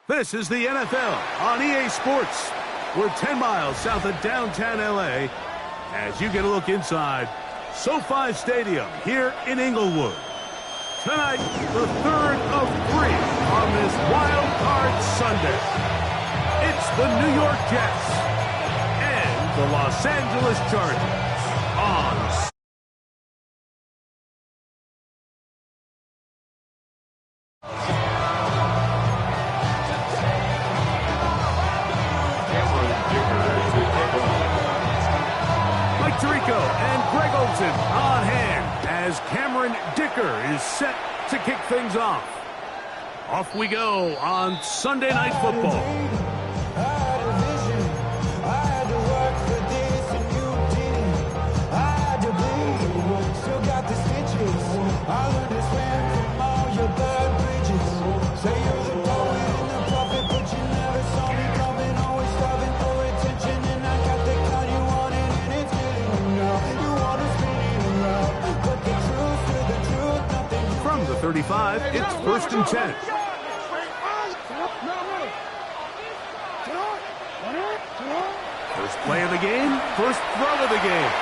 This is the NFL on EA Sports. We're 10 miles south of downtown LA as you get a look inside SoFi Stadium here in Inglewood. Tonight, the third of three on this wild card Sunday. It's the New York Jets and the Los Angeles Chargers on Tirico and Greg Olsen on hand as Cameron Dicker is set to kick things off. Off we go on Sunday Night Football. From the 35, it's 1st and 10. First play of the game, first throw of the game.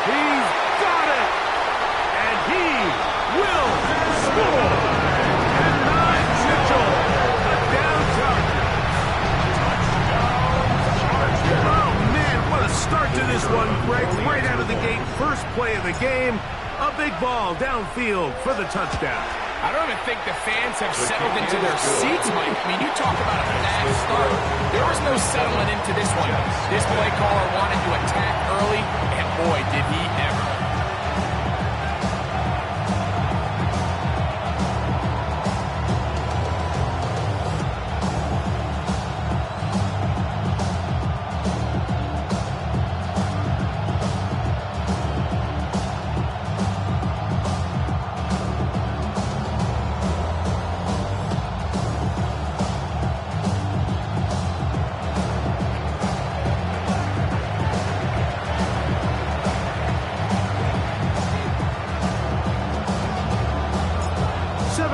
He's got it! And he will score! And Ryan Mitchell, the down Chargers. Oh, man, what a start to this one, Greg. Right out of the gate, first play of the game. A big ball downfield for the touchdown. I don't even think the fans have settled into their seats, Mike. I mean, you talk about a fast start. There was no settling into this one. This play caller wanted to attack early, and boy, did he ever.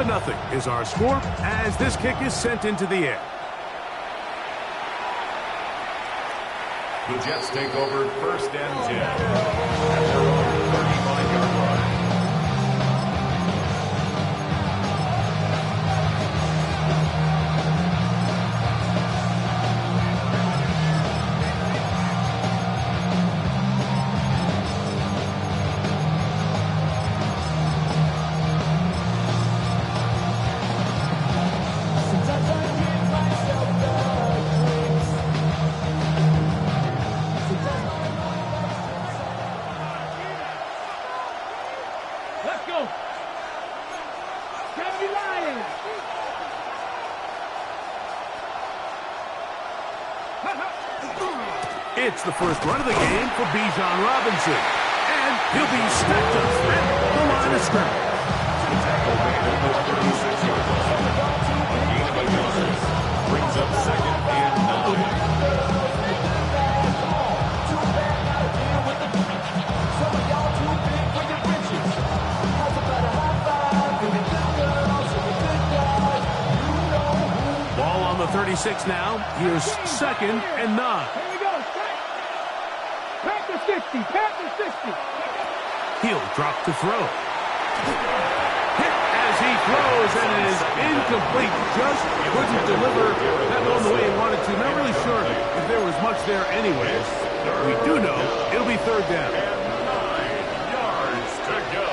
Nothing is our score as this kick is sent into the air. The Jets take over 1st and 10 at their own 35-yard line. It's the first run of the game for Bijan Robinson. And he'll be stepped up at the line of scrimmage. The tackle made at the 36-yard line. A gain of 1 yard. Brings up 2nd and 9. Ball on the 36 now. Here's 2nd and 9. 60. He'll drop to throw. Hit as he throws, and it is incomplete. Just couldn't deliver that one the way he wanted to. Not really sure if there was much there anyways. We do know it'll be 3rd down. 9 yards to go.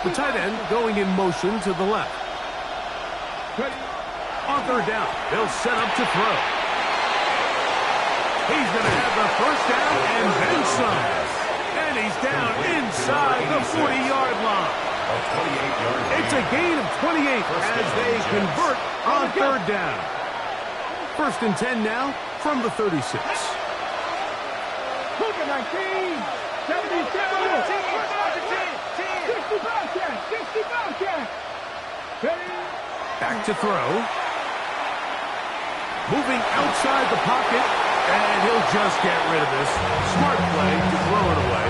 The tight end going in motion to the left. On 3rd down, they'll set up to throw. He's going to have the 1st down and then some. And he's down inside the 40-yard line. It's a gain of 28 as they convert on 3rd down. 1st and 10 now from the 36. Look at 19, 65. Back to throw. Moving outside the pocket And he'll just get rid of this. Smart play to throw it away.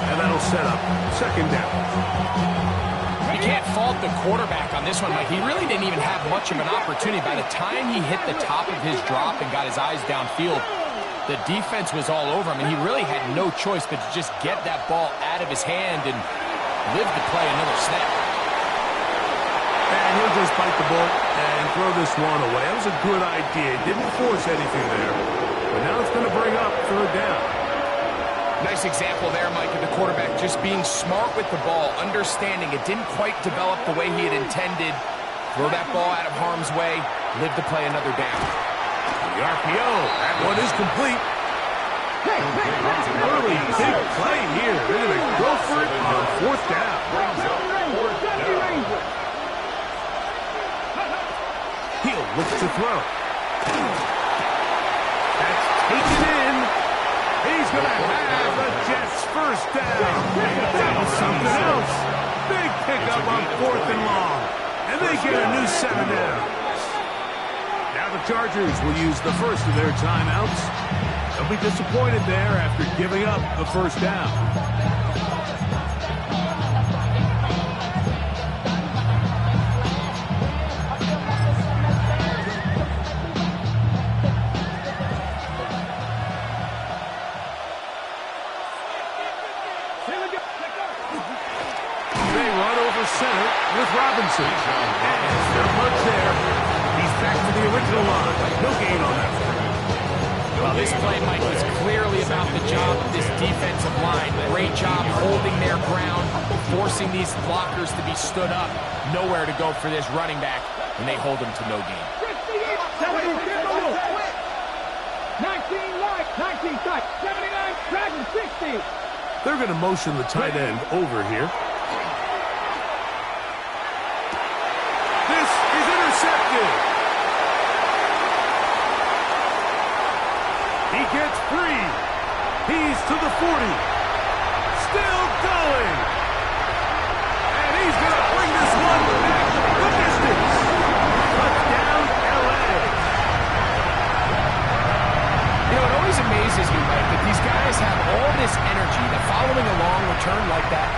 And that'll set up second down. You can't fault the quarterback on this one, Mike. He really didn't even have much of an opportunity. By the time he hit the top of his drop and got his eyes downfield, the defense was all over him, and he really had no choice but to just get that ball out of his hand and live to play another snap. And he'll just bite the bullet and throw this one away. That was a good idea. Didn't force anything there. But now it's going to bring up third down. Nice example there, Mike, of the quarterback just being smart with the ball, understanding it didn't quite develop the way he had intended. Throw that ball out of harm's way, live to play another down. The RPO, that one is complete. Early big play here. They're going to go for it on fourth down. He'll look to throw. That's taken in. He's going to have the Jets first down. That's something else. Big pickup on fourth and long. And they get a new 7 downs. Now the Chargers will use the first of their timeouts. They'll be disappointed there after giving up the first down. They run over center with Robinson. And not much there. He's back to the original line. No gain on that. Well, this play, Mike, was clearly about the job of this defensive line. Great job holding their ground, forcing these blockers to be stood up. Nowhere to go for this running back, and they hold him to no gain. 19 light, 19 tight, 79, Dragon 60. They're going to motion the tight end over here. This is intercepted. He gets free. He's to the 40. Still going. And he's going to bring this one back the distance. Touchdown, L.A. You know, it always amazes me, Mike, that these guys have all this energy, that following a long return like that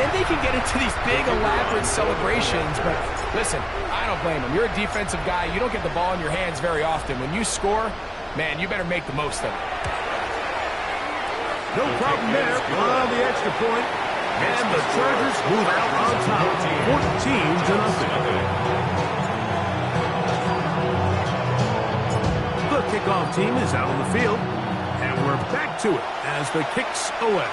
then they can get into these big, elaborate celebrations. But listen, I don't blame them. You're a defensive guy. You don't get the ball in your hands very often. When you score, man, you better make the most of it. No problem there on the extra point. And the Chargers move out on top, 14-0. The kickoff team is out on the field, and we're back to it as the kick's away.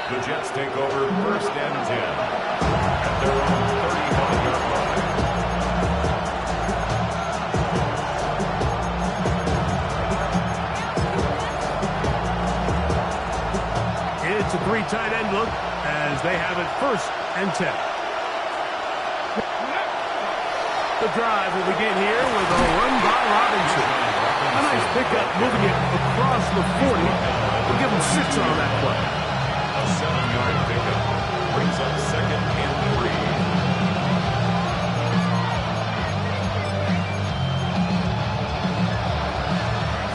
The Jets take over first and 10 at their own 35-yard line. It's a three tight end look as they have it first and 10. The drive will begin here with a run by Robinson. A nice pickup moving it across the 40. We'll give him 6 on that play. A 7-yard pickup brings up second and 3.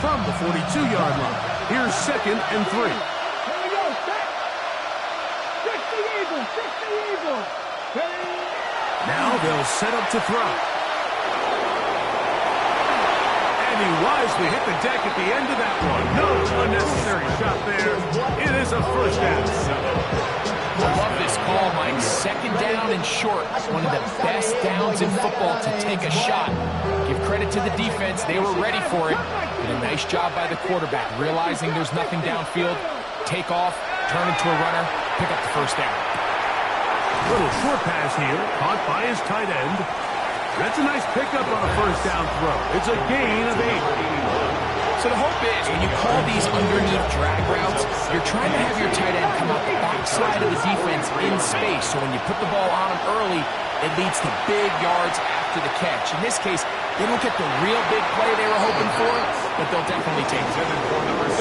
From the 42-yard line, here's second and 3. Here we go, set. 60 Eagle. Now they'll set up to throw. And he wisely hit the deck at the end of that one. No unnecessary shot there. It is a first down. I love this call, Mike. Second down and short. One of the best downs in football to take a shot. Give credit to the defense. They were ready for it. Did a nice job by the quarterback, realizing there's nothing downfield. Take off, turn into a runner, pick up the first down. Little short pass here, caught by his tight end. That's a nice pickup on a first down throw. It's a gain of 8. So the hope is when you call these underneath drag routes, you're trying to have your tight end come out the backside of the defense in space. So when you put the ball on him early, it leads to big yards after the catch. In this case, they don't get the real big play they were hoping for, but they'll definitely take it.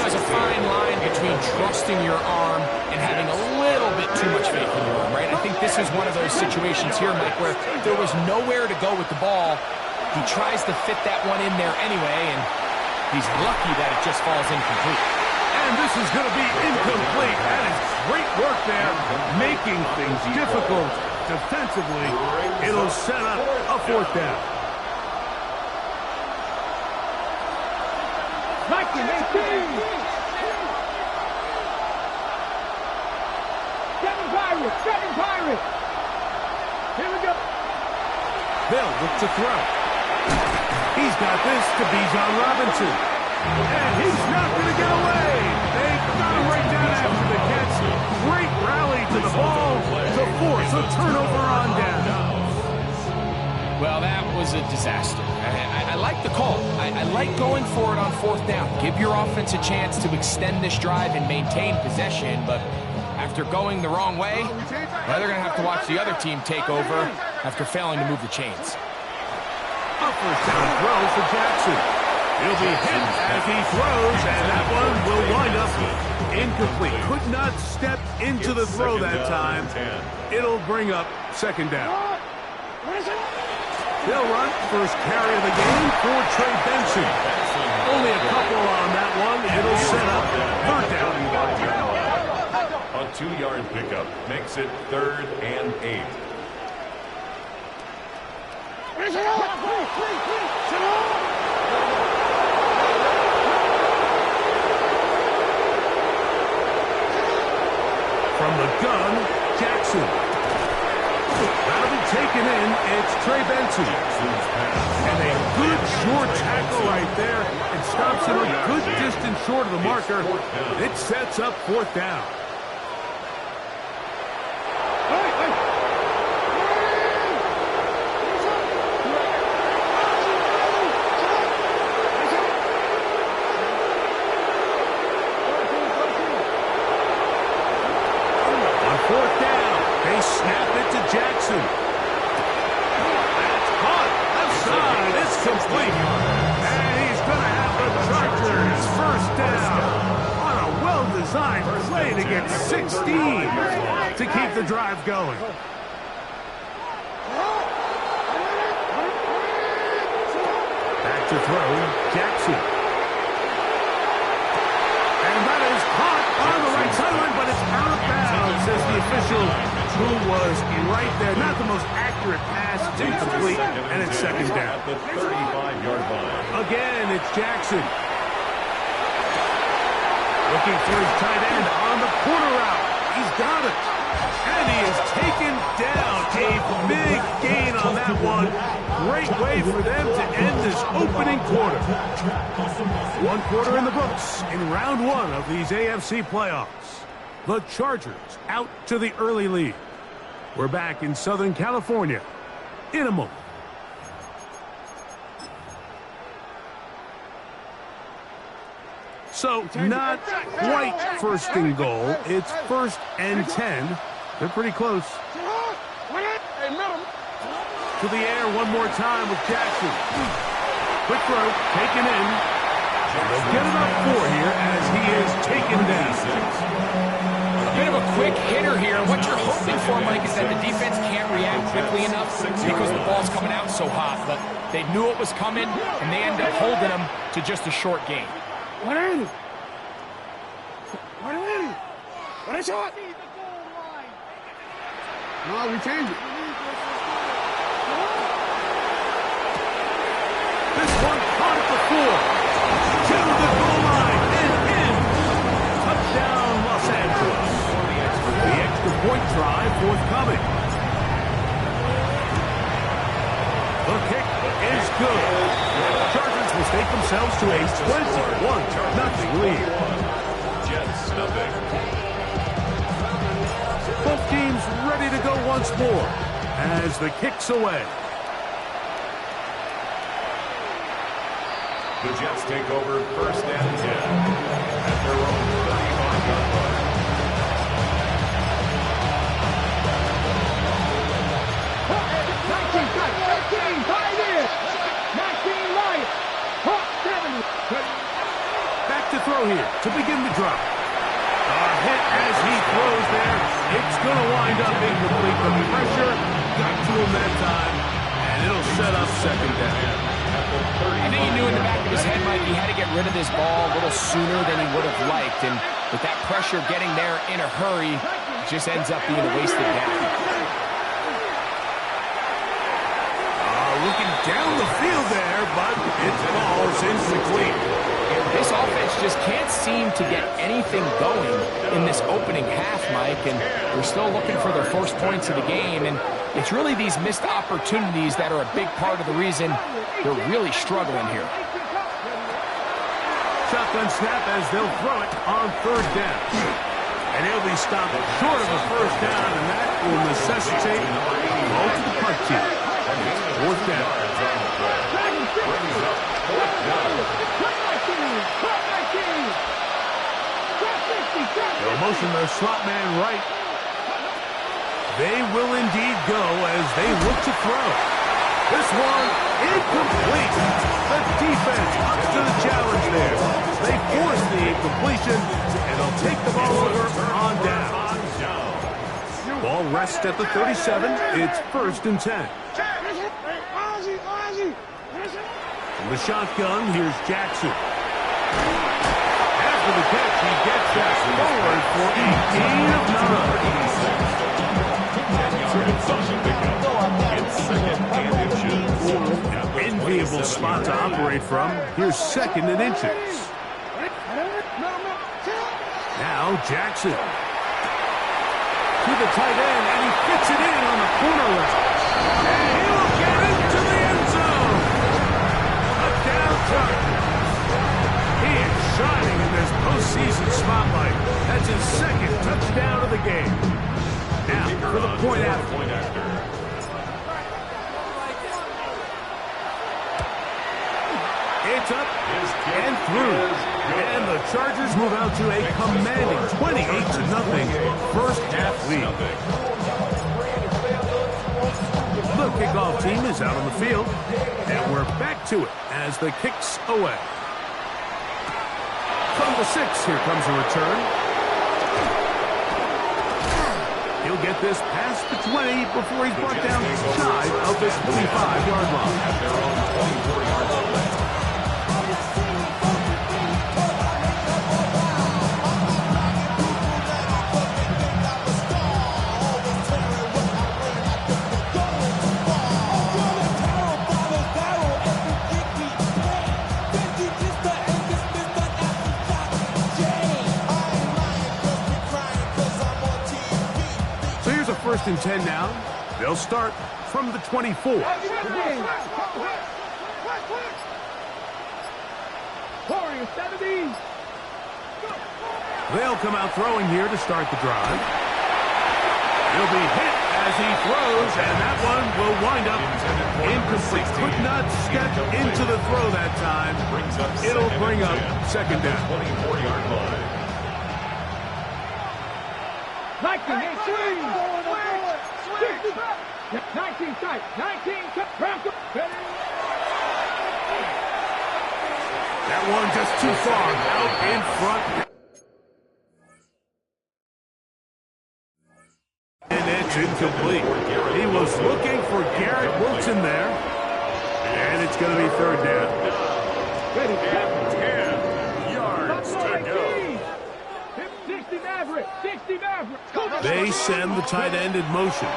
There's a fine line between trusting your arm and having a little bit too much faith in your arm, right? I think this is one of those situations here, Mike, where there was nowhere to go with the ball, He tries to fit that one in there anyway, and he's lucky that it just falls incomplete. And this is going to be incomplete. That is great work there, making things difficult defensively. It'll set up a fourth down. Seven Pirates. Here we go. They'll look to throw. He's got this to Bijan Robinson. And he's not going to get away. They got him right down after the catch. Great rally to the ball to force a turnover on down. Well, that was a disaster. I like the call. I like going for it on fourth down. Give your offense a chance to extend this drive and maintain possession, but after going the wrong way, well, they're going to have to watch the other team take over after failing to move the chains. A first down throw for Jackson. He'll be hit as he throws, and that one will wind up incomplete. Could not step into the throw that time. It'll bring up second down. They'll run first carry of the game for Trey Benson. Only a couple on that one. It'll set up third down. A 2-yard pickup makes it 3rd and 8. From the gun, Jackson. That'll be taken in. It's Trey Benson. And a good short tackle right there. It stops him a good distance short of the marker. It sets up fourth down. Jackson. That's caught. Left side. It's complete. And he's going to have the Chargers first down on a well-designed play to get 16 to keep the drive going. Back to throw. Jackson. And that is caught on the right sideline, but it's out of bounds, says the official, who was right there. Not the most accurate pass. It's incomplete, and it's second down. At the 35-yard line. Again, it's Jackson. Looking for his tight end on the corner route. He's got it. And he is taken down. A big gain on that one. Great way for them to end this opening quarter. One quarter in the books in round one of these AFC playoffs. The Chargers out to the early lead. We're back in Southern California in a moment. So, not quite first and goal. It's 1st and 10. They're pretty close. To the air one more time with Jackson. Quick throw, taken in. They'll get it up 4 here as he is taken down. A bit of a quick hitter here. What you're hoping for, Mike, is that the defense can't react quickly enough because the ball's coming out so hot. But they knew it was coming, and they ended up holding them to just a short gain. What is it? What is it? No, we change it. This one caught at the 4. To the goal line and in. Touchdown, Los Angeles. The extra point try forthcoming. The kick is good. Chargers will take themselves to a 21-0 lead. Jets nothing. Both teams ready to go once more as the kick's away. The Jets take over 1st and 10 at their own 35-yard line. Back to throw here to begin the drive. A hit as he throws there. It's going to wind up incomplete. The pressure got to him that time, and it'll set up second down. I think he knew in the back of his head, Mike, he had to get rid of this ball a little sooner than he would have liked. And with that pressure getting there in a hurry, it just ends up being a wasted down. Looking down the field there, but it falls incomplete. This offense just can't seem to get anything going in this opening half, Mike, and they're still looking for their first points of the game, and it's really these missed opportunities that are a big part of the reason they're really struggling here. Shotgun snap as they'll throw it on third down. And he'll be stopped short of a first down, and that will necessitate a ball to the punt team. Fourth down. They'll motion their slot man right. They will indeed go as they look to throw. This one incomplete. The defense up to the challenge there. They force the incompletion, and they'll take the ball over on down. Ball rests at the 37. It's 1st and 10. From the shotgun, here's Jackson. After the catch, he gets that forward for a gain of 9. Enviable spot to operate from. Here's 2nd and inches. Now Jackson. To the tight end, and he fits it in on the corner route. And he will get into the end zone. Touchdown, Tucker. He is shining in this postseason spotlight. That's his 2nd touchdown of the game. Now, for the point after. It's up and through. And the Chargers move out to a commanding 28-0 first half lead. The kickoff team is out on the field, and we're back to it as the kick's away. From the 6, here comes a return. He'll get this past the 20 before he's brought down shy of this 25-yard line. First and 10 now. They'll start from the 24. They'll come out throwing here to start the drive. He'll be hit as he throws, and that one will wind up incomplete. Could not step into the throw that time. It'll bring up 2nd down. 24-yard line. 19 tight. 19 That one just too far out in front. And it's incomplete. He was looking for Garrett Wilson there. And it's going to be 3rd down. 10 yards to go. 60 Maverick. 60 Maverick. They send the tight end in motion.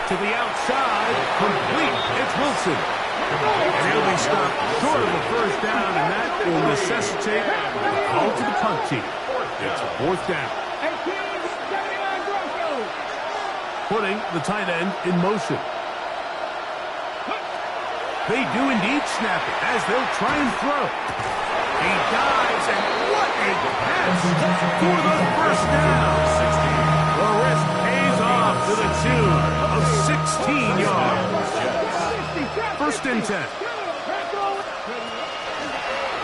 To the outside, complete. It's Wilson. And he'll be stopped short of the first down, and that will necessitate a call to the punt team. It's 4th down. Putting the tight end in motion. They do indeed snap it as they'll try and throw. He dives, and what a pass for the first down. The risk pays off to the tune of 16 yards. 1st and 10.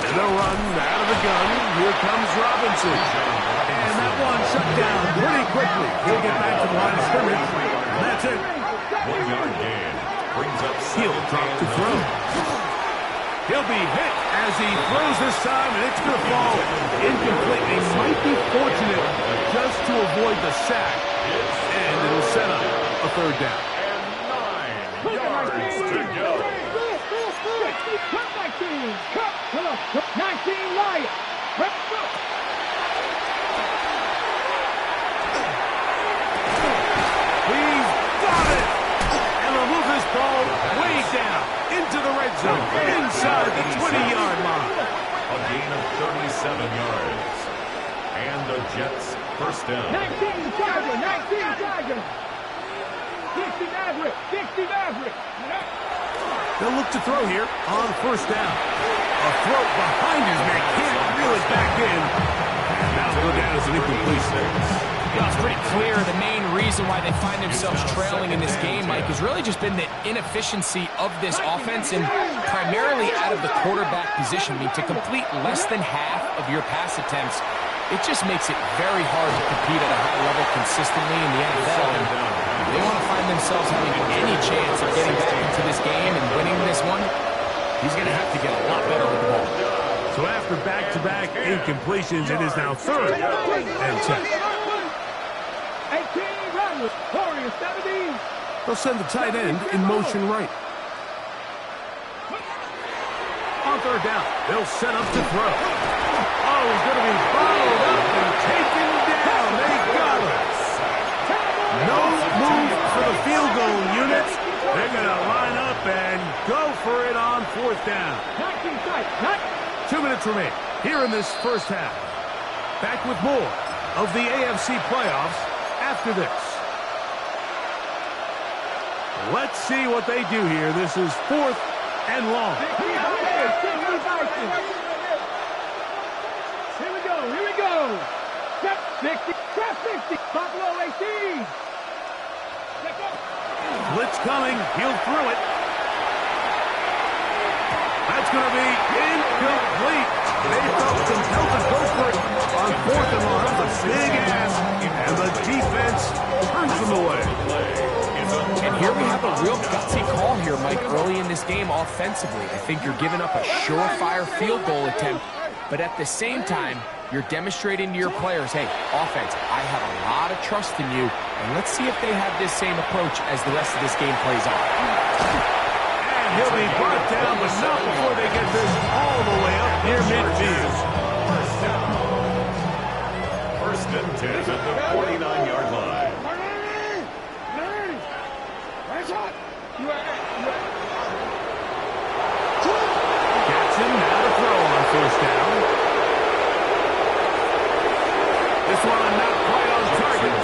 And they'll run out of the gun. Here comes Robinson. And that one shut down pretty quickly. He'll get back to the line of scrimmage. That's it. 1-yard gain. Brings up He'll drop to throw. He'll be hit as he throws this time, and it's going to fall incomplete. He might be fortunate just to avoid the sack. And it'll set up a 3rd down. yards to go. 19 Lions. Let's go. He's got it! And they'll move this ball way down into the red zone, inside the 20-yard line. A gain of 37 yards. And the Jets first down. 19 Chargers. 19 Chargers. 60 Maverick. 60 Maverick. They'll look to throw here on first down. A throw behind his man, can't reel it back in. And that'll go down as an incompletion. Yeah, it's pretty clear the main reason why they find themselves trailing in this game, Mike, has really just been the inefficiency of this offense and primarily out of the quarterback position. I mean, to complete less than half of your pass attempts, it just makes it very hard to compete at a high level consistently in the NFL. And they want to find themselves having any chance of getting back into this game and winning this one. He's going to have to get a lot better with the ball. So after back-to-back incompletions, it is now 3rd and 10. 18 Rodgers. Warriors 17. They'll send the tight end in motion right. On 3rd down, they'll set up to throw. Oh, he's going to be followed up and taken down. They got him. No move for the field goal unit. They're going to line up and go for it on 4th down. 2 minutes remain here in this first half. Back with more of the AFC playoffs after this. Let's see what they do here. This is 4th and long. Here we go. Step 50. Step 50. Buffalo 18. Blitz coming. He'll throw it. That's going to be incomplete. They felt compelled to go for it on 4th and long. That was a big ask, and the defense turns them away. And here we have a real gutsy call here, Mike, early in this game offensively. I think you're giving up a surefire field goal attempt, but at the same time, you're demonstrating to your players, hey, offense, I have a lot of trust in you, and let's see if they have this same approach as the rest of this game plays out. And he'll be brought down, but not before they get this all the way up near midfield. First and 10 at the 49-yard line. Jackson now to throw on 1st down. This one not quite on target.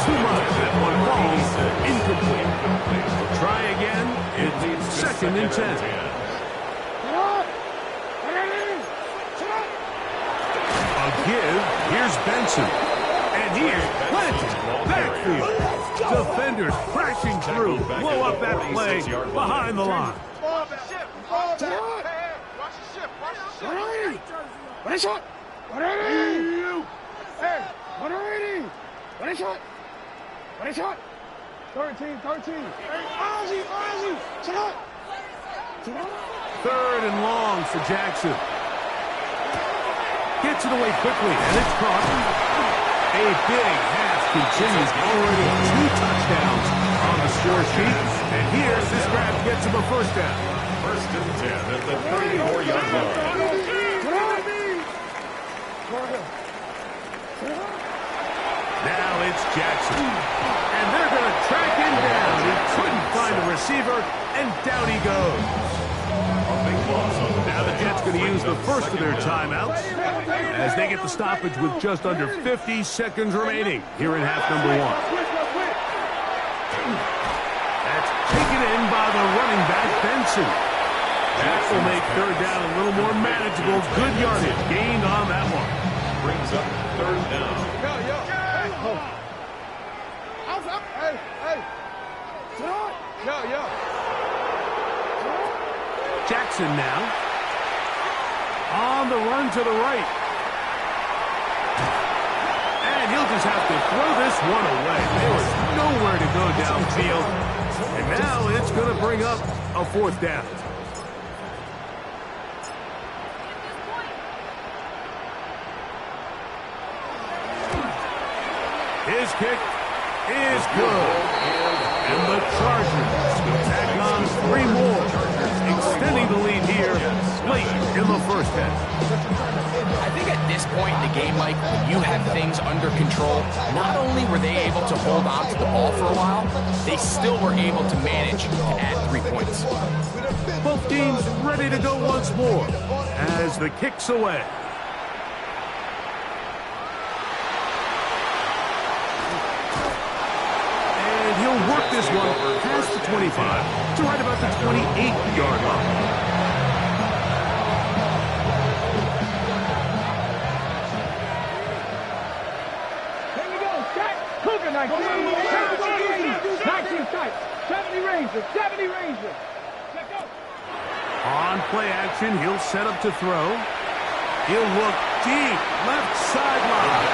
Too much. That one falls incomplete. Try again. It's 2nd and 10. A give. Here's Benson. And here's planted. Backfield. Defenders crashing through. Blow up that play behind the line. What a shot. 13. 3rd and long for Jackson. Gets it away quickly, and it's caught. A big half continues. Already 2 touchdowns on the score sheet. And here, this grab gets him a 1st down. First and 10 at the 34-yard line. Now it's Jackson. And they're going to track him down. He couldn't find a receiver, and down he goes. Now the Jets going to use the first of their timeouts as they get the stoppage with just under 50 seconds remaining here in half number 1. That's taken in by the running back, Benson. That will make 3rd down a little more manageable. Good yardage gained on that one. Brings up 3rd down. Jackson now on the run to the right. And he'll just have to throw this one away. There was nowhere to go downfield. And now it's going to bring up a 4th down. His kick is good. And the Chargers will tack on 3 more, extending the lead here late in the first half. I think at this point in the game, Mike, when you have things under control, not only were they able to hold on to the ball for a while, they still were able to manage to add 3 points. Both teams ready to go once more as the kick's away. And he'll work this one past the 25 to right about the 28-yard line. Here we go. Set. Cougar 19. 19 tight. 70 Rangers. 70 Rangers. Let's go. On play action, he'll set up to throw. He'll look deep, left sideline.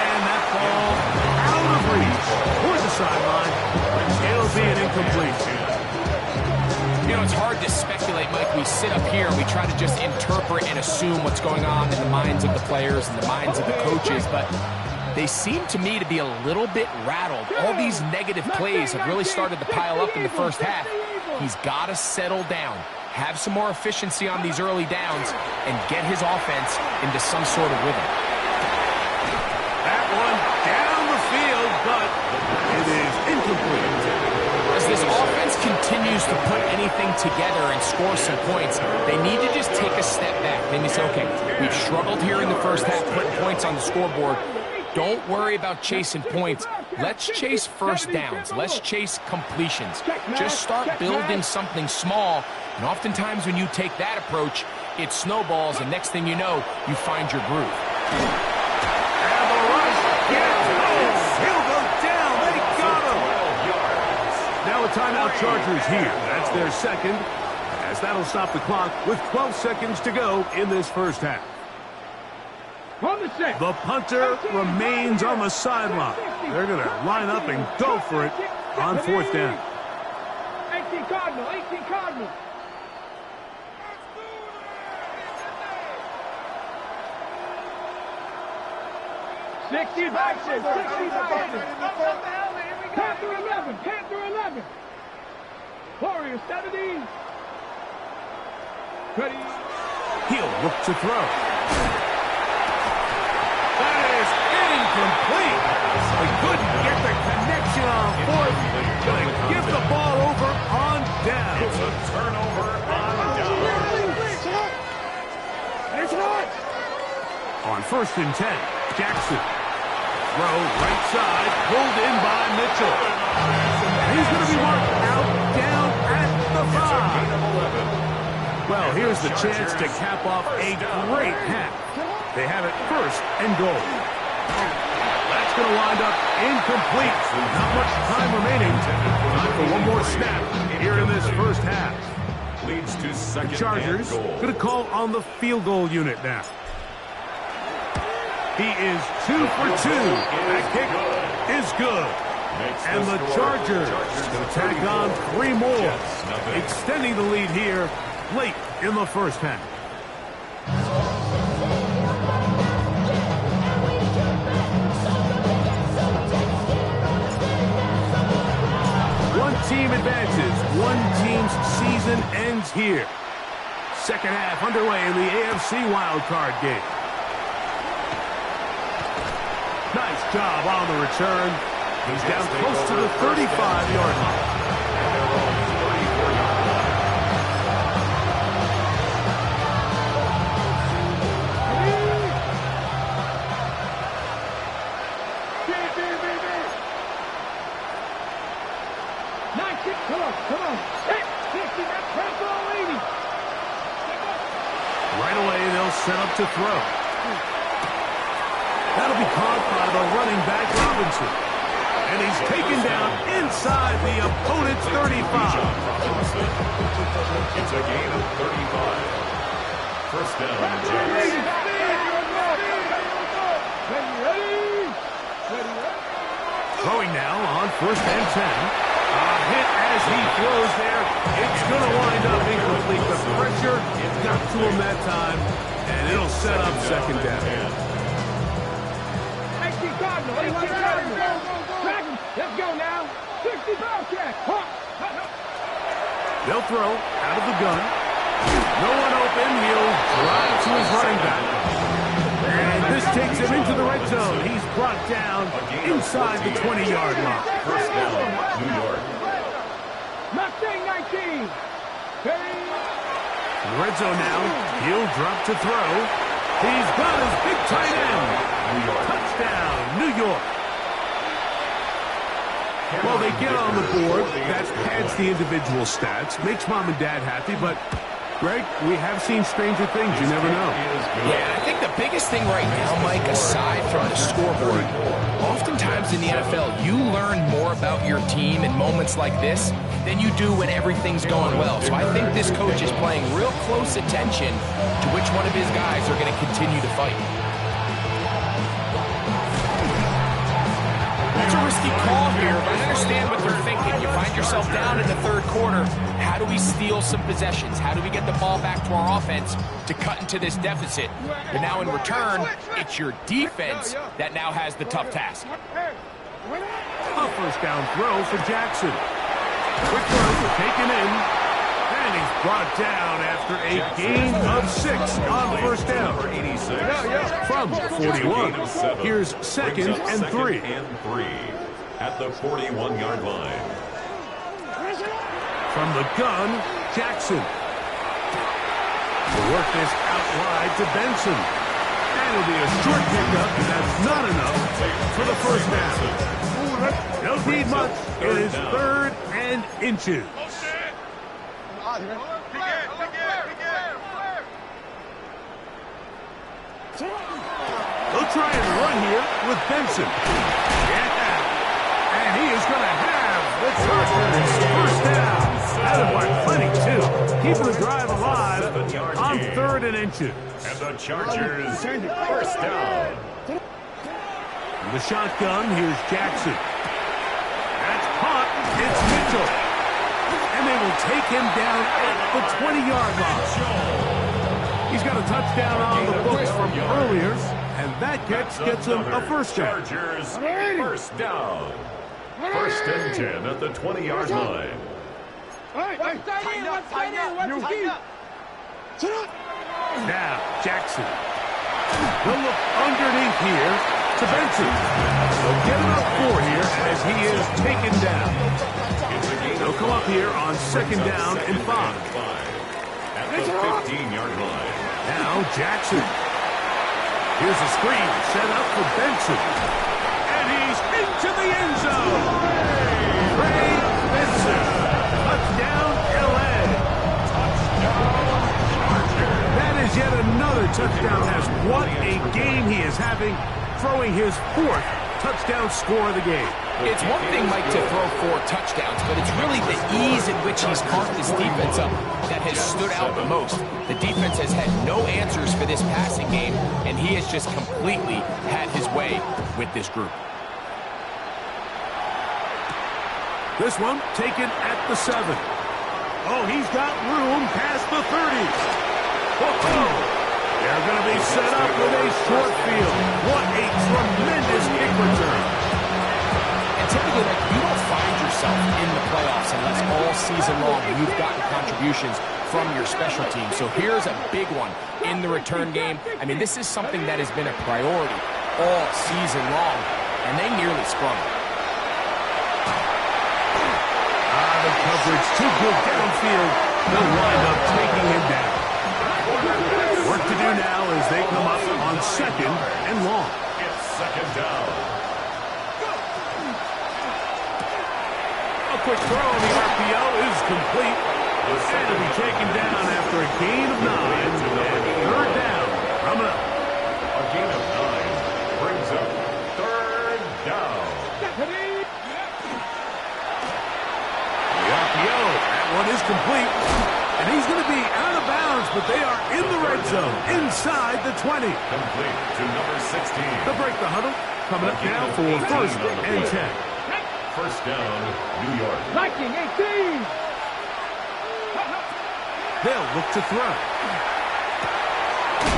And that ball out of reach toward the sideline. It'll be an incompletion. You know, it's hard to speculate, Mike. We sit up here and we try to just interpret and assume what's going on in the minds of the players and the minds of the coaches, but they seem to me to be a little bit rattled. All these negative plays have really started to pile up in the first half. He's got to settle down, have some more efficiency on these early downs, and get his offense into some sort of rhythm. That one down the field, but it is incomplete. As this offense continues to put anything together and score some points, they need to just take a step back. They need to say, okay, we've struggled here in the first half, putting points on the scoreboard. Don't worry about chasing points. Let's chase first downs. Let's chase completions. Just start building something small. And oftentimes when you take that approach, it snowballs, and next thing you know, you find your groove. And the rush gets home. He'll go down. They got him. Now a timeout Chargers here. That's their second, as that'll stop the clock with 12 seconds to go in this first half. The punter remains on the sideline. They're going to line up and go for it on fourth down. 18 Cardinal, 18 Cardinal. Sixty boxes, 60 boxes. Panther 11, Panther 11. Warriors 70. Ready. He'll look to throw. That is incomplete. They couldn't get the connection on fourth. Going to give the ball over on down. It's a turnover on down. It's not. On first and 10, Jackson. Throw right side, pulled in by Mitchell. He's going to be marked out, down at the 5. Well, here's the chance to cap off a great half. They have it first and goal. That's going to wind up incomplete. Not much time remaining. Time for one more snap here in this first half. Leads to second The Chargers and goal. going to call on the field goal unit now. He is 2 for 2. That kick is good. And the Chargers will tack on 3 more, extending the lead here late in the first half. One team advances. One team's season ends here. Second half underway in the AFC wildcard game. Nice job on the return. He's down close to the 35-yard line. Come on. Hit. 60, that's Panther 80. Right away, they'll set up to throw. That'll be caught by the running back, Robinson. And he's taken down inside the opponent's 35. It's a gain of 35. First down, Jags. Throwing now on first and 10. A hit as he throws there. It's going to wind up incomplete. The pressure got to him that time, and it'll set up second down. 18 Cardinal, 18 Cardinal. Let's go now. 65. Wildcat. Huh. They'll throw out of the gun. No one open. He'll drive to his running back. And this takes him into the red zone. He's brought down inside the 20-yard line. First down, New York. Mustang 19. In the red zone now. He'll drop to throw. He's got his big tight end. Touchdown, New York. Well, they get on the board. That pads the individual stats. Makes mom and dad happy, but Greg, we have seen stranger things. You never know. Yeah, I think the biggest thing right now, Mike, aside from the scoreboard, oftentimes in the NFL, you learn more about your team in moments like this than you do when everything's going well. So I think this coach is paying real close attention to which one of his guys are going to continue to fight. It's a risky call here, but I understand what they're thinking. You find yourself down in the third quarter. How do we steal some possessions? How do we get the ball back to our offense to cut into this deficit? But now in return, it's your defense that now has the tough task. A first down throw for Jackson. Quick throw taken in. And he's brought down after a gain of 6 on first down. From 41. Here's second and 3. At the 41-yard line. From the gun, Jackson. To work this out wide to Benson. And it'll be a short pickup, and that's not enough for the first down. Don't need much. It is third and inches. They'll try and run here with Benson. Yeah. And he is going to have the Chargers first down. That'll work plenty, too. Keeping the drive alive on third and inches. And the Chargers first down. The shotgun, here's Jackson. That's caught. It's Mitchell. And they will take him down at the 20-yard line. He's got a touchdown on the books from earlier, and that gets him a first down. Chargers first down. First and 10 at the 20-yard line. Now, Jackson. He'll look underneath here to Benson. They'll get him up 4 here as he is taken down. They'll come up here on second down and 5. At the 15-yard line. Now, Jackson. Here's a screen set up for Benson. And he's into the end zone. Trey Benson. Touchdown, L.A. That is yet another touchdown pass. What a game he is having, throwing his 4th touchdown score of the game. It's one thing, Mike, to throw 4 touchdowns, but it's really the ease in which he's carved this defense up that has stood out the most. The defense has had no answers for this passing game, and he has just completely had his way with this group. This one taken at the 7. Oh, he's got room past the 30s. They're going to be set up with a short field. What a tremendous kick return. And typically, like, you don't find yourself in the playoffs unless all season long you've gotten contributions from your special team. So here's a big one in the return game. I mean, this is something that has been a priority all season long, and they nearly sprung it. The coverage too good downfield. They'll wind up taking him down. Work to do now as they come up on second and long. It's second down. A quick throw on the RPO is complete. And will be taken down after a gain of 9. And third down coming up. A gain of 9 brings up third down. That one is complete. And he's going to be out of bounds, but they are in the red zone, inside the 20. Complete to number 16. They'll break the huddle. Coming up now for first and 10. First down, New York. Viking 18. They'll look to throw.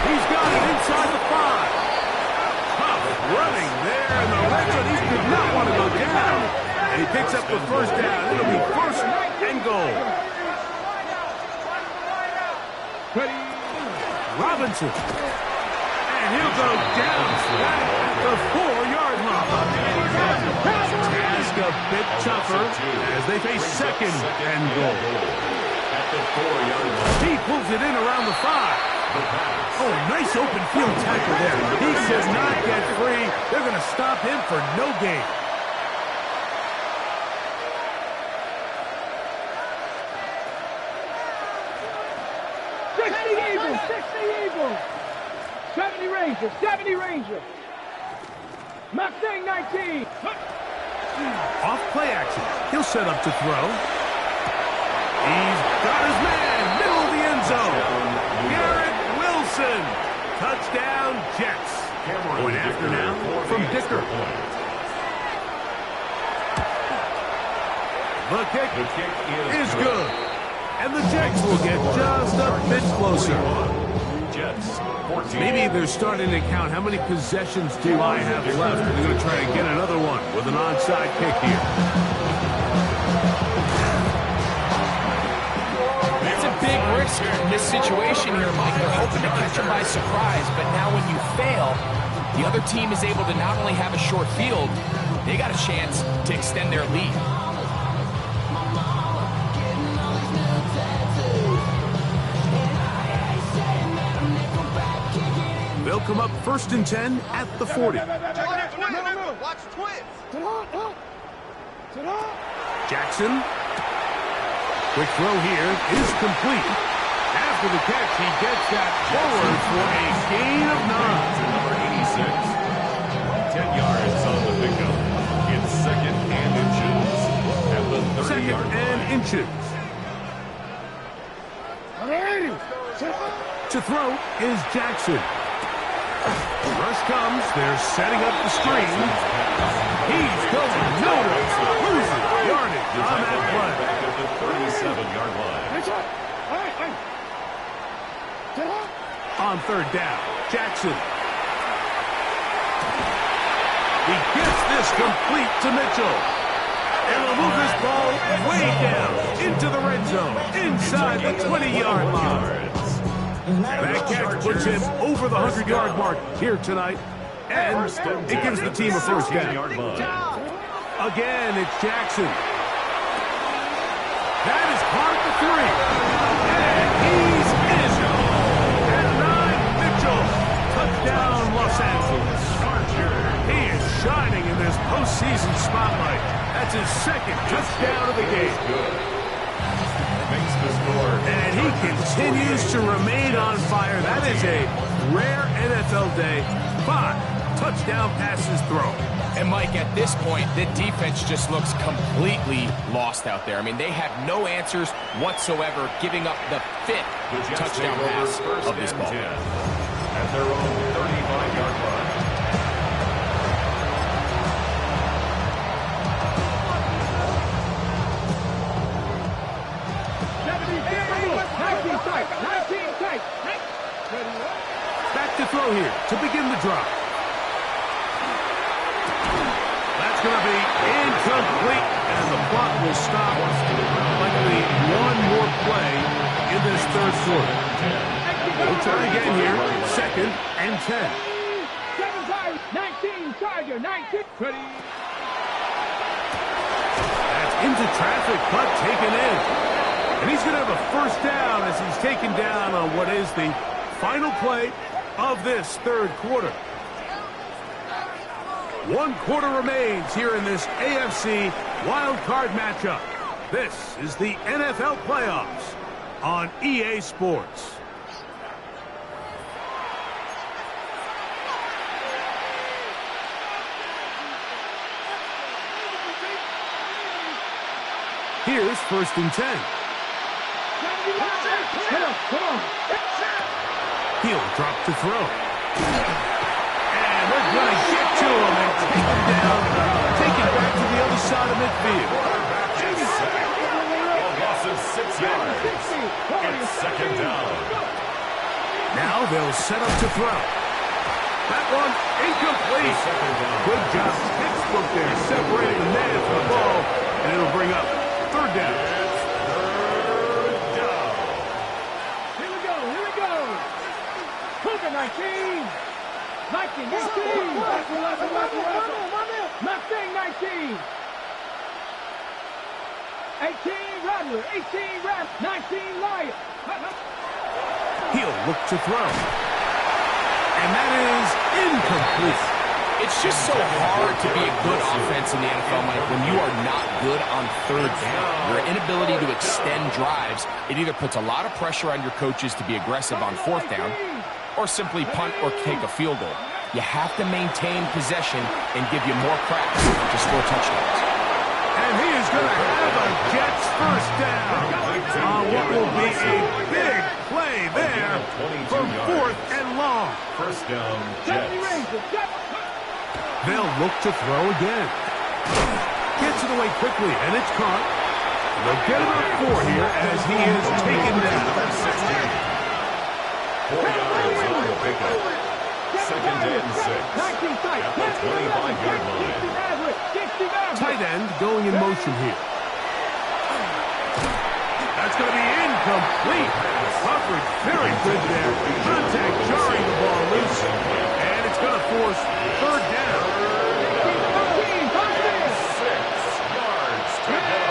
He's got it inside the 5. Tough running there in the red zone. He did not want to go down. And he picks up the first down. It'll be first and goal. Robinson. And he'll go down at the 4-yard line. Task a bit tougher as they face second and goal. At the 4-yard line. He pulls it in around the 5. Oh, nice open field tackle there. He does not get free. They're going to stop him for no gain. Eagles. 70 Rangers. 70 Rangers. Mustang 19. Off play action. He'll set up to throw. He's got his man. Middle of the end zone. Garrett Wilson. Touchdown, Jets. Going after now from Dicker. The kick is good. And the Jets will get just a bit closer. Maybe they're starting to count how many possessions do I have left. They're going to try to get another one with an onside kick here. That's a big risk in this situation here, Mike. They're hoping to catch them by surprise, but now when you fail, the other team is able to not only have a short field, they got a chance to extend their lead. They'll come up 1st and 10 at the 40. Watch twins. Jackson. Quick throw here is complete. After the catch, he gets that forward for a gain of 9. Number 86. 10 yards on the pickup. It's second and inches at the 30-yard line. Second and inches. To throw is Jackson. Rush comes. They're setting up the screen. He's going nowhere. Loses yardage on that play. Back at the 37-yard line. On 3rd down, Jackson. He gets this complete to Mitchell. And will move this ball way down into the red zone, inside the 20-yard line. That catch puts him over the 100-yard mark here tonight, and it gives the team a first down. Again, it's Jackson. That is caught at the 3. And he's in. At 9, Mitchell. Touchdown, Los Angeles. He is shining in this postseason spotlight. That's his second touchdown of the game. Makes the score. And he continues to remain on fire. That is a rare NFL day. 5 touchdown passes thrown. And Mike, at this point, the defense just looks completely lost out there. I mean, they have no answers whatsoever, giving up the 5th touchdown pass of this ball. At their own 35-yard line. Back to throw here to begin the drive. That's going to be incomplete, and the clock will stop. Likely one more play in this 3rd quarter. We'll try again here. 2nd and 10. 19, Tiger, 19. That's into traffic, but taken in. And he's going to have a first down as he's taken down on what is the final play of this 3rd quarter. 1 quarter remains here in this AFC wild card matchup. This is the NFL playoffs on EA Sports. Here's 1st and 10. He'll drop to throw. And they're going to get to him and take him down. Take it back to the other side of midfield. A loss of 6 yards. It's 2nd down. Now they'll set up to throw. That one incomplete. Good job. Textbook there, separating the man from the ball, and it'll bring up third down. Here we go, here we go. Cougar 19. 19, 19. Mustang 19. 18 Rattler, 18 Rat, 19 Lion. He'll look to throw. And that is incomplete. It's just so hard to be a good offense in the NFL, Mike, when you are not good on third down. Your inability to extend drives, it either puts a lot of pressure on your coaches to be aggressive on fourth down, or simply punt or kick a field goal. You have to maintain possession and give you more cracks to score touchdowns. And he is going to have a Jets first down on what will be a big play there for fourth and long. First down, Jets. They'll look to throw again. Gets it away quickly, and it's caught. They'll get about 4 here as he is taken down. 4 yards on the pickup. Second and 6. At the 25-yard line. Tight end going in motion here. That's going to be incomplete. Coverage very good there. Contact jarring the ball loose. And it's going to force third down. 6 yards to go.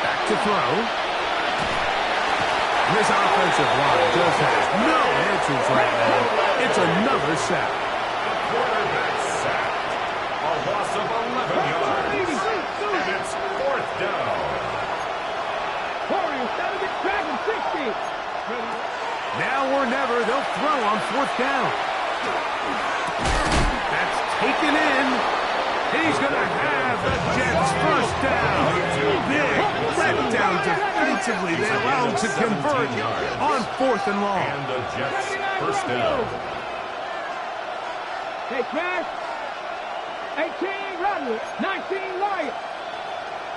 Back to throw. This offensive line just has no answers right now. It's another sack. The quarterback sacked. A loss of 11 yards. And it's fourth down. Now or never, they'll throw on fourth down. That's taken in. He's going to have the Jets first down. Big letdown defensively. They allow him to convert on fourth and long. And the Jets first down. Hey, Crash. 18 Rattler, 19 Lion.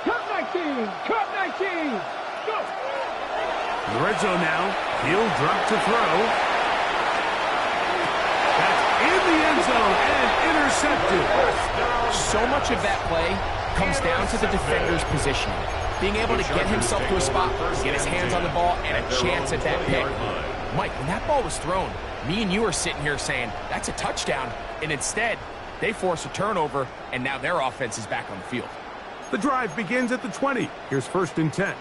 Cut 19, cut 19. Go. In the red zone now. He'll drop to throw. That's in the end zone and intercepted. So much of that play comes down to the defender's positioning. Being able to get himself to a spot, get his hands on the ball, and a chance at that pick. Mike, when that ball was thrown, me and you are sitting here saying, that's a touchdown. And instead, they force a turnover, and now their offense is back on the field. The drive begins at the 20. Here's first and 10.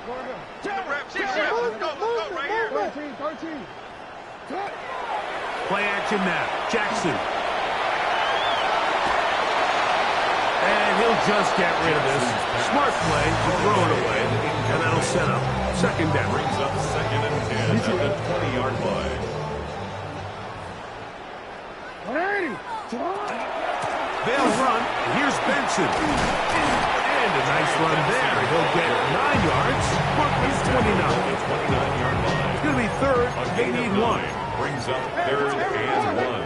Play action now. Jackson. And he'll just get rid of this. Smart play to throw it away. And that'll set up second down. Brings up second and 10 at the 20-yard line. 180. They'll run. Here's Benson. And a nice run there. He'll get 9 yards. Buckley's 29. 29-yard line. It's going to be third. They need 1. Brings up third and 1.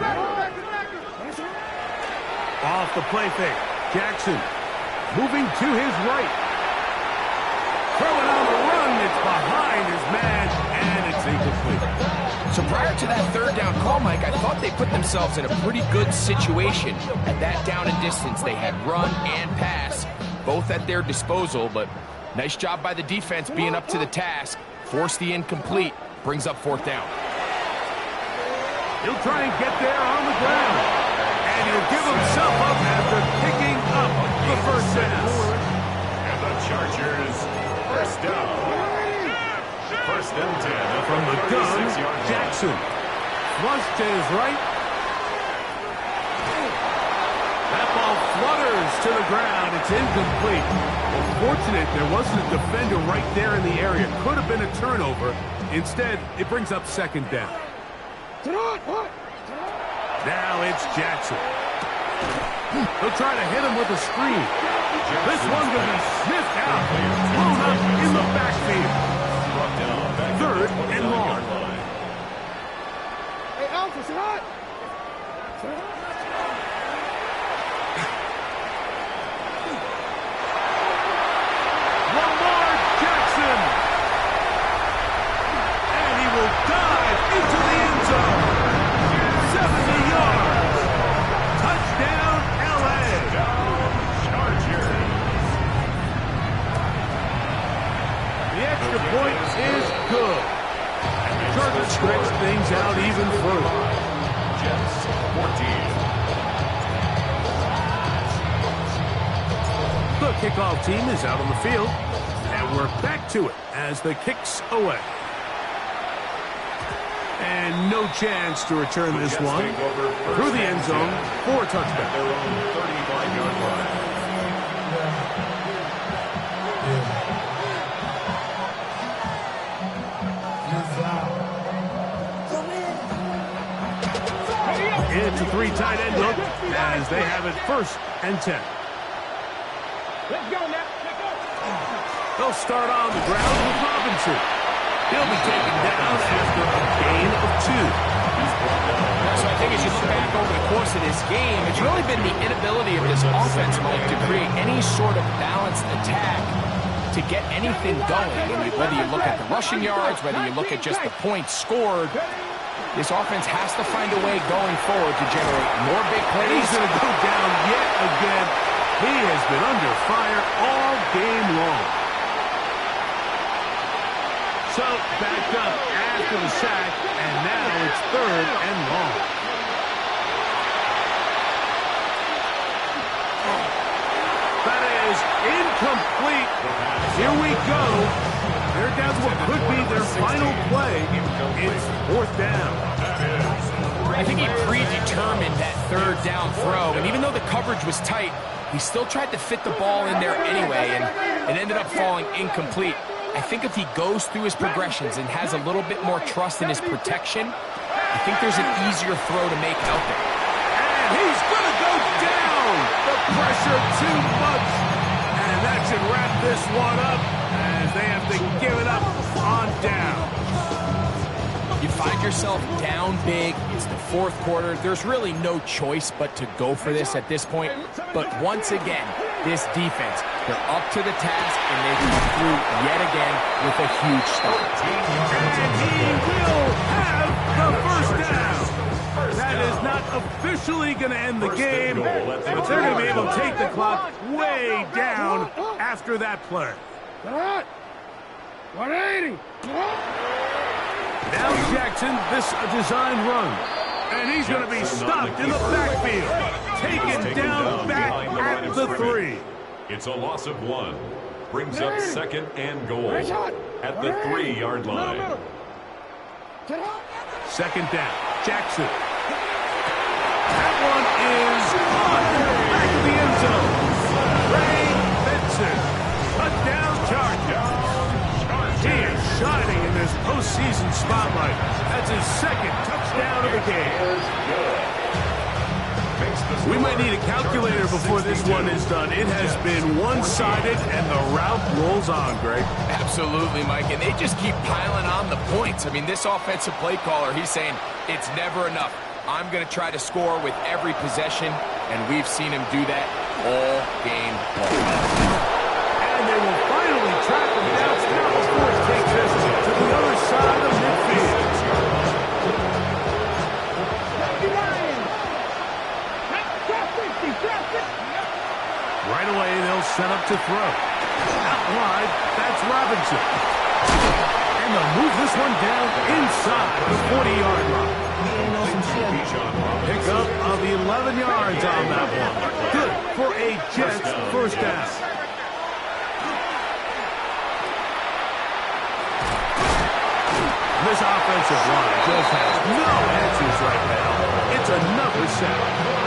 Off the play fake. Jackson moving to his right. Throwing on the run. It's behind his man, and it's incomplete. So prior to that third down call, Mike, I thought they put themselves in a pretty good situation. At that down and distance, they had run and pass, both at their disposal, but nice job by the defense being up to the task. Force the incomplete, brings up fourth down. He'll try and get there on the ground. And he'll give himself up after picking up the first down. And the Chargers first down. First and 10 From the gun, 36-yard line. Jackson. Flush to his right. That ball flutters to the ground. It's incomplete. Well, fortunate there wasn't a defender right there in the area. Could have been a turnover. Instead, it brings up second down. Now it's Jackson. He'll try to hit him with a screen. This one will be sniffed out. Blown up in the backfield. Third and long. Hey, Alpha, sit hot. Lamar Jackson. And he will dive into the end zone. 70 extra point is good. And the Chargers stretch things out even further. Jets 14. The kickoff team is out on the field, and we're back to it as the kick's away. And no chance to return this one through the end zone for a touchdown. Their own 35-yard line. It's a three tight end look as they have it 1st and 10. Let's go now. They'll start on the ground with Robinson. He'll be taken down after a gain of 2. So I think as you look back over the course of this game, it's really been the inability of this offense, Mike, to create any sort of balanced attack to get anything going. And whether you look at the rushing yards, whether you look at just the points scored, this offense has to find a way going forward to generate more big plays. He's going to go down yet again. He has been under fire all game long. So, backed up after the sack, and now it's 3rd and long. That is incomplete. Here we go. They're down to what could be their final play. It's 4th down. I think he predetermined that 3rd down throw, and even though the coverage was tight, he still tried to fit the ball in there anyway, and it ended up falling incomplete. I think if he goes through his progressions and has a little bit more trust in his protection, I think there's an easier throw to make out there. And he's going to go down. The pressure too much. And that should wrap this one up as they have to give it up on down. You find yourself down big. It's the 4th quarter. There's really no choice but to go for this at this point. But once again, this defense, they're up to the task, and they come through yet again with a huge stop. And he will have the 1st down. That is not officially going to end the game, but they're going to be able to take the clock way down after that play. 180. Now Jackson, this a design run. And he's going to be stopped in the backfield. Taken down back at the 3. It's a loss of 1. Brings up 2nd and goal at the 3-yard line. 2nd down. Jackson. That one is caught in the back of the end zone. Ray Benson. Touchdown Chargers. He is shining in this postseason spotlight. That's his 2nd touchdown of the game. We might need a calculator before this one is done. It has been one-sided, and the route rolls on, Greg. Absolutely, Mike, and they just keep piling on the points. I mean, this offensive play caller, he's saying it's never enough. I'm going to try to score with every possession, and we've seen him do that all game long. And they will finally track him down before he takes this to the other side of midfield. Right away, they'll set up to throw. Out wide, that's Robinson. And they'll move this one down inside the 40-yard line. Pick up of 11 yards on that one. Good for a Jets 1st down. This offensive line just has no answers right now. It's another sack.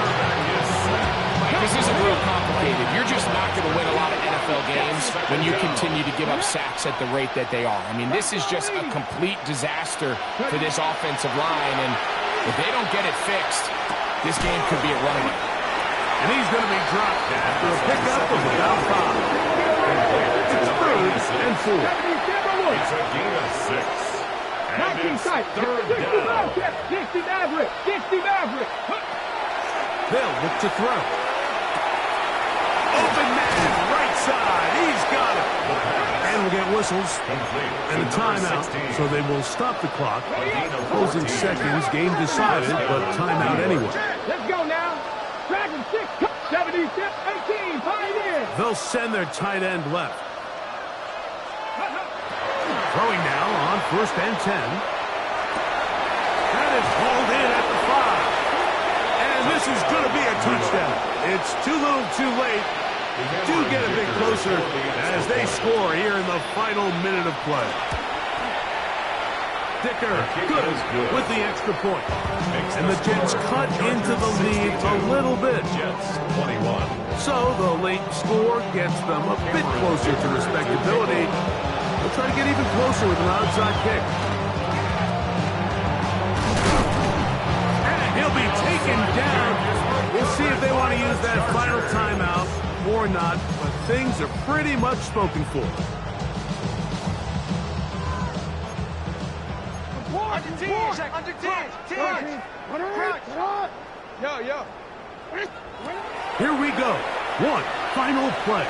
This isn't real complicated. You're just not going to win a lot of NFL games when you continue to give up sacks at the rate that they are. I mean, this is just a complete disaster for this offensive line, and if they don't get it fixed, this game could be a runaway. And he's going to be dropped after a pickup of about 5. It's 3rd and 4. It's a gain of 6. And it's 3rd down. 60 Maverick. 60 Maverick. They'll look to throw. Open man, right side. He's got it. And we'll get whistles and a timeout, so they will stop the clock. Closing seconds, game decided, but timeout anyway. Let's go now. Dragon 6, 76, 18, Pioneer. They'll send their tight end left. first and 10. That is hauled in at the 5. And this is going to be a touchdown. It's too little too late. Do get a bit closer as they score here in the final minute of play. Dicker, good with the extra point. And the Jets cut into the lead a little bit. Jets 21. So the late score gets them a bit closer to respectability. They'll try to get even closer with an onside kick. And he'll be taken down. We'll see if they want to use that final timeout or not, but things are pretty much spoken for. Under 10. Yo. Here we go. One final play.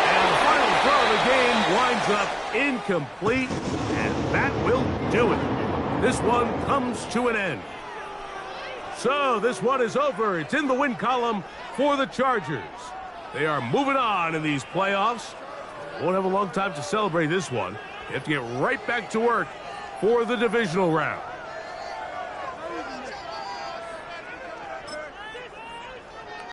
And the final throw of the game winds up incomplete, and that will do it. This one comes to an end. So this one is over. It's in the win column for the Chargers. They are moving on in these playoffs. Won't have a long time to celebrate this one. They have to get right back to work for the divisional round.